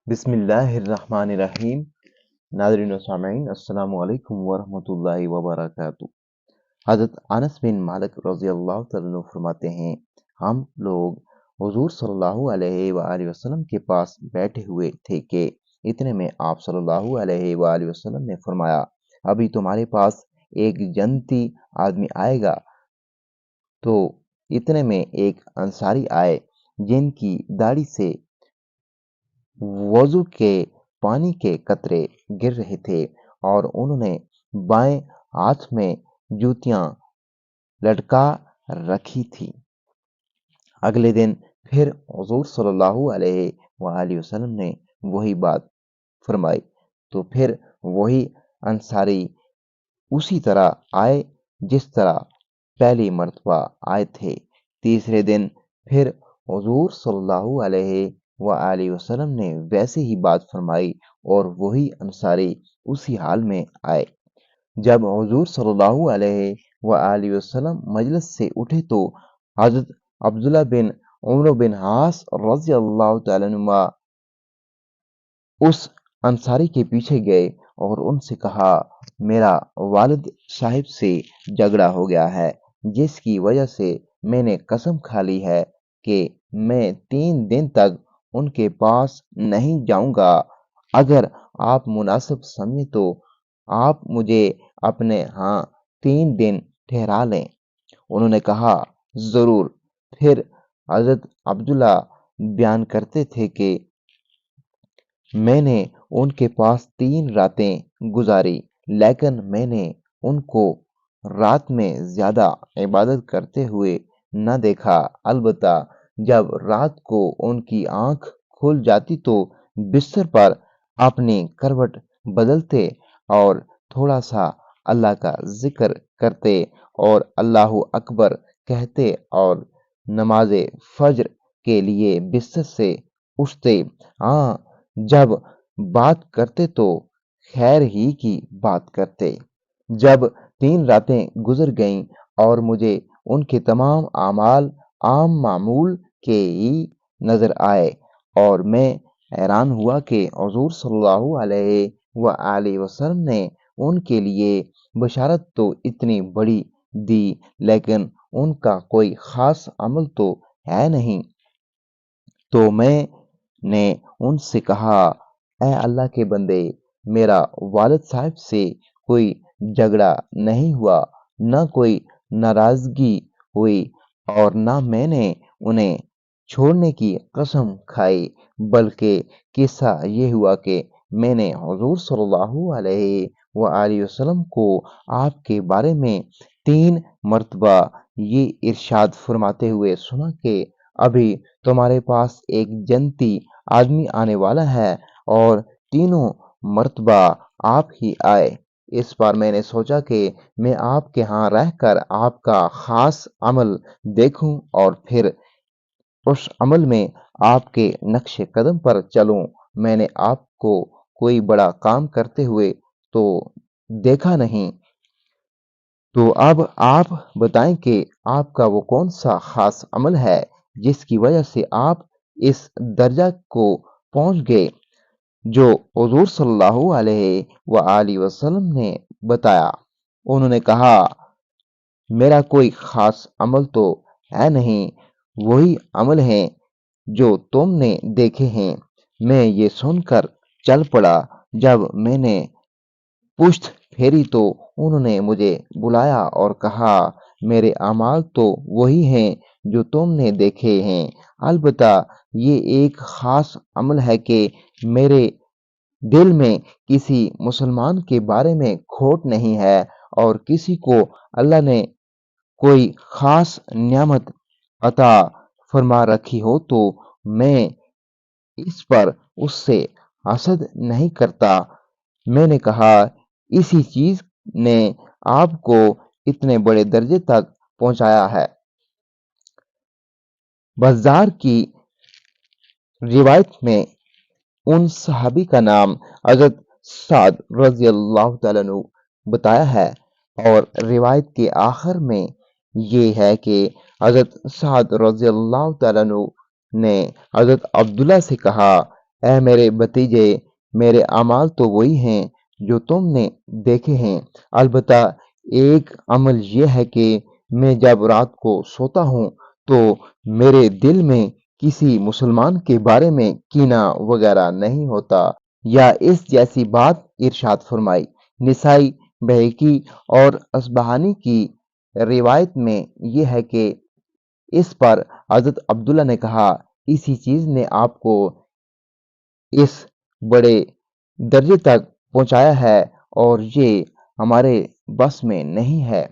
بسم اللہ الرحمن الرحیم۔ ناظرین و سامعین، السلام علیکم ورحمۃ اللہ وبرکاتہ۔ حضرت انس بن مالک رضی اللہ تعالیٰ عنہ فرماتے ہیں، ہم لوگ حضور صلی اللہ علیہ وآلہ وسلم کے پاس بیٹھے ہوئے تھے کہ اتنے میں آپ صلی اللہ علیہ وآلہ وسلم نے فرمایا، ابھی تمہارے پاس ایک جنتی آدمی آئے گا۔ تو اتنے میں ایک انصاری آئے جن کی داڑھی سے وضو کے پانی کے قطرے گر رہے تھے اور انہوں نے بائیں ہاتھ میں جوتیاں لٹکا رکھی تھی۔ اگلے دن پھر حضور صلی اللہ علیہ وآلہ وسلم نے وہی بات فرمائی تو پھر وہی انصاری اسی طرح آئے جس طرح پہلی مرتبہ آئے تھے۔ تیسرے دن پھر حضور صلی اللہ علیہ وآلہ وسلم نے ویسے ہی بات فرمائی اور وہی انصاری اسی حال میں آئے۔ جب حضور صلی اللہ علیہ وآلہ وسلم مجلس سے اٹھے تو حضرت عبداللہ بن عمرو بن عاص رضی اللہ تعالیٰ عنہ اس انصاری کے پیچھے گئے اور ان سے کہا، میرا والد صاحب سے جھگڑا ہو گیا ہے، جس کی وجہ سے میں نے قسم کھا لی ہے کہ میں 3 دن تک ان کے پاس نہیں جاؤں گا۔ اگر آپ مناسب سمجھیں تو آپ مجھے اپنے ہاں 3 دن ٹھہرا لیں۔ انہوں نے کہا، ضرور۔ پھر حضرت عبداللہ بیان کرتے تھے کہ میں نے ان کے پاس 3 راتیں گزاری، لیکن میں نے ان کو رات میں زیادہ عبادت کرتے ہوئے نہ دیکھا۔ البتہ جب رات کو ان کی آنکھ کھل جاتی تو بستر پر اپنی کروٹ بدلتے اور تھوڑا سا اللہ کا ذکر کرتے اور اللہ اکبر کہتے اور نماز فجر کے لیے بستر سے اٹھتے۔ ہاں، جب بات کرتے تو خیر ہی کی بات کرتے۔ جب 3 راتیں گزر گئیں اور مجھے ان کے تمام اعمال عام معمول کے ہی نظر آئے اور میں حیران ہوا کہ حضور صلی اللہ علیہ وآلہ وسلم نے ان کے لیے بشارت تو اتنی بڑی دی لیکن ان کا کوئی خاص عمل تو ہے نہیں۔ تو میں نے ان سے کہا، اے اللہ کے بندے، میرا والد صاحب سے کوئی جھگڑا نہیں ہوا، نہ کوئی ناراضگی ہوئی اور نہ میں نے انہیں چھوڑنے کی قسم کھائی، بلکہ قصہ یہ ہوا کہ میں نے حضور صلی اللہ علیہ وآلہ وسلم کو آپ کے بارے میں 3 مرتبہ یہ ارشاد فرماتے ہوئے سنا کہ ابھی تمہارے پاس ایک جنتی آدمی آنے والا ہے، اور تینوں مرتبہ آپ ہی آئے۔ اس بار میں نے سوچا کہ میں آپ کے ہاں رہ کر آپ کا خاص عمل دیکھوں اور پھر اس عمل میں آپ کے نقش قدم پر چلوں۔ میں نے آپ کو کوئی بڑا کام کرتے ہوئے تو دیکھا نہیں، تو اب آپ بتائیں کہ آپ کا وہ کون سا خاص عمل ہے جس کی وجہ سے آپ اس درجہ کو پہنچ گئے جو حضور صلی اللہ علیہ وآلہ وسلم نے بتایا۔ انہوں نے کہا، میرا کوئی خاص عمل تو ہے نہیں، وہی عمل ہیں جو تم نے دیکھے ہیں۔ میں یہ سن کر چل پڑا۔ جب میں نے پشت پھیری تو انہوں نے مجھے بلایا اور کہا، میرے اعمال تو وہی ہیں جو تم نے دیکھے ہیں، البتہ یہ ایک خاص عمل ہے کہ میرے دل میں کسی مسلمان کے بارے میں کھوٹ نہیں ہے، اور کسی کو اللہ نے کوئی خاص نعمت عطا فرما رکھی ہو تو میں اس پر اس سے حسد نہیں کرتا۔ میں نے کہا، اسی چیز نے آپ کو اتنے بڑے درجے تک پہنچایا ہے۔ بزار کی روایت میں ان صحابی کا نام حضرت سعد رضی اللہ تعالیٰ عنہ بتایا ہے، اور روایت کے آخر میں یہ ہے کہ حضرت سعد رضی اللہ تعالیٰ عنہ نے حضرت عبداللہ سے کہا، اے میرے بھتیجے، میرے اعمال تو وہی ہیں جو تم نے دیکھے ہیں، البتہ ایک عمل یہ ہے کہ میں جب رات کو سوتا ہوں تو میرے دل میں کسی مسلمان کے بارے میں کینہ وغیرہ نہیں ہوتا یا اس جیسی بات۔ ارشاد فرمائی۔ نسائی، بہقی اور اصبہانی کی روایت میں یہ ہے کہ اس پر حضرت عبداللہ نے کہا، اسی چیز نے آپ کو اس بڑے درجے تک پہنچایا ہے اور یہ ہمارے بس میں نہیں ہے۔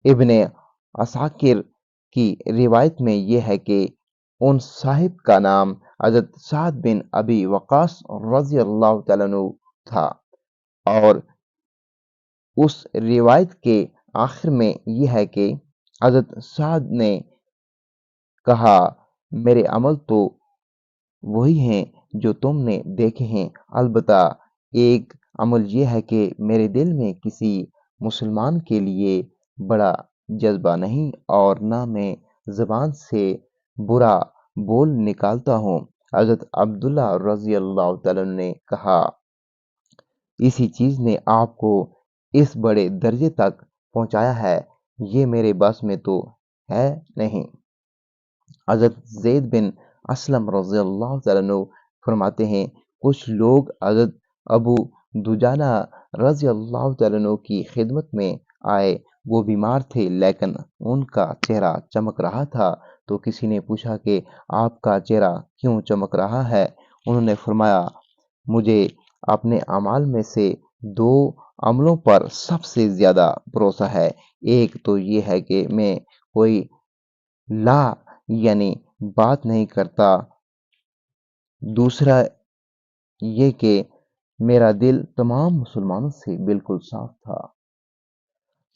ابن عساکر کی روایت میں یہ ہے کہ ان صاحب کا نام حضرت سعد بن ابی وقاص رضی اللہ تعالیٰ عنہ تھا، اور اس روایت کے آخر میں یہ ہے کہ حضرت سعد نے کہا، میرے عمل تو وہی ہیں جو تم نے دیکھے ہیں، البتہ ایک عمل یہ ہے کہ میرے دل میں کسی مسلمان کے لیے بڑا جذبہ نہیں اور نہ میں زبان سے برا بول نکالتا ہوں۔ حضرت عبداللہ رضی اللہ تعالیٰ عنہ نے کہا، اسی چیز نے آپ کو اس بڑے درجے تک پہنچایا ہے، یہ میرے بس میں تو ہے نہیں۔ حضرت زید بن اسلم رضی اللہ تعالیٰ عنہ فرماتے ہیں، کچھ لوگ حضرت ابو دجانہ رضی اللہ تعالیٰ عنہ کی خدمت میں آئے۔ وہ بیمار تھے لیکن ان کا چہرہ چمک رہا تھا، تو کسی نے پوچھا کہ آپ کا چہرہ کیوں چمک رہا ہے؟ انہوں نے فرمایا، مجھے اپنے اعمال میں سے دو عملوں پر سب سے زیادہ بھروسہ ہے۔ ایک تو یہ ہے کہ میں کوئی لا یعنی بات نہیں کرتا، دوسرا یہ کہ میرا دل تمام مسلمانوں سے بالکل صاف تھا۔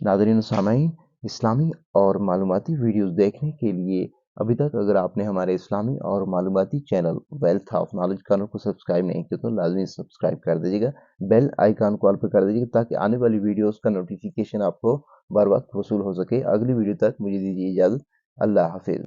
ناظرین و سامعین، اسلامی اور معلوماتی ویڈیوز دیکھنے کے لیے ابھی تک اگر آپ نے ہمارے اسلامی اور معلوماتی channel wealth of knowledge channel کو سبسکرائب نہیں کیا تو لازمی سبسکرائب کر دیجیے گا، بیل آئیکن کو آل پہ کر دیجیے گا تاکہ آنے والی ویڈیوز کا نوٹیفیکیشن آپ کو بر وقت وصول ہو سکے۔ اگلی ویڈیو تک مجھے دیجیے اجازت۔ اللہ حافظ۔